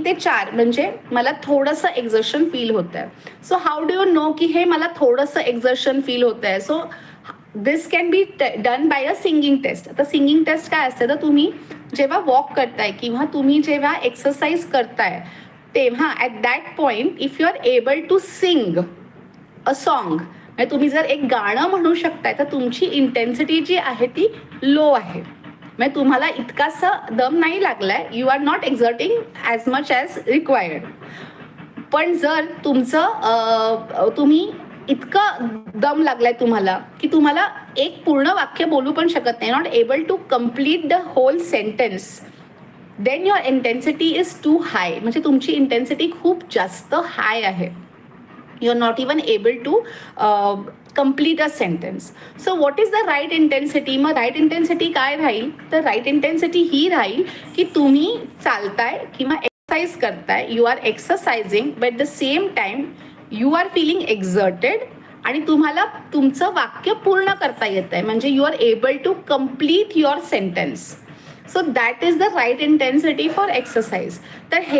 ते 4 म्हणजे मला थोडंसं एक्झर्शन फील होतं आहे. So how do you know की हे मला थोडंसं एक्झर्शन फील होतं आहे. So this can be done by a singing test. आता सिंगिंग टेस्ट काय असते, तर तुम्ही जेव्हा वॉक करताय किंवा तुम्ही जेव्हा एक्सरसाइज करताय तेव्हा at that point if you are able to sing a song, म्हणजे तुम्ही जर एक गाणं म्हणू शकताय तर तुमची इंटेन्सिटी जी आहे ती लो आहे. म्हणजे तुम्हाला इतकासा दम नाही लागलाय, you are not exerting as much as required. पण जर तुमचं तुम्ही इतकं दम लागलाय तुम्हाला की तुम्हाला एक पूर्ण वाक्य बोलू पण शकत नाही, not able to complete the whole sentence, then your intensity is too high. म्हणजे तुमची इंटेन्सिटी खूप जास्त हाय आहे. You are not even able to complete a sentence. So what is the right intensity? मग राईट इंटेन्सिटी काय राहील? तर right intensity ही राहील की तुम्ही चालताय किंवा एक्सरसाइज करताय, you are exercising but the same time you are feeling exerted आणि तुम्हाला तुमचं वाक्य पूर्ण करता येत आहे, म्हणजे you are able to complete your sentence. So that is the right intensity for exercise. तर हे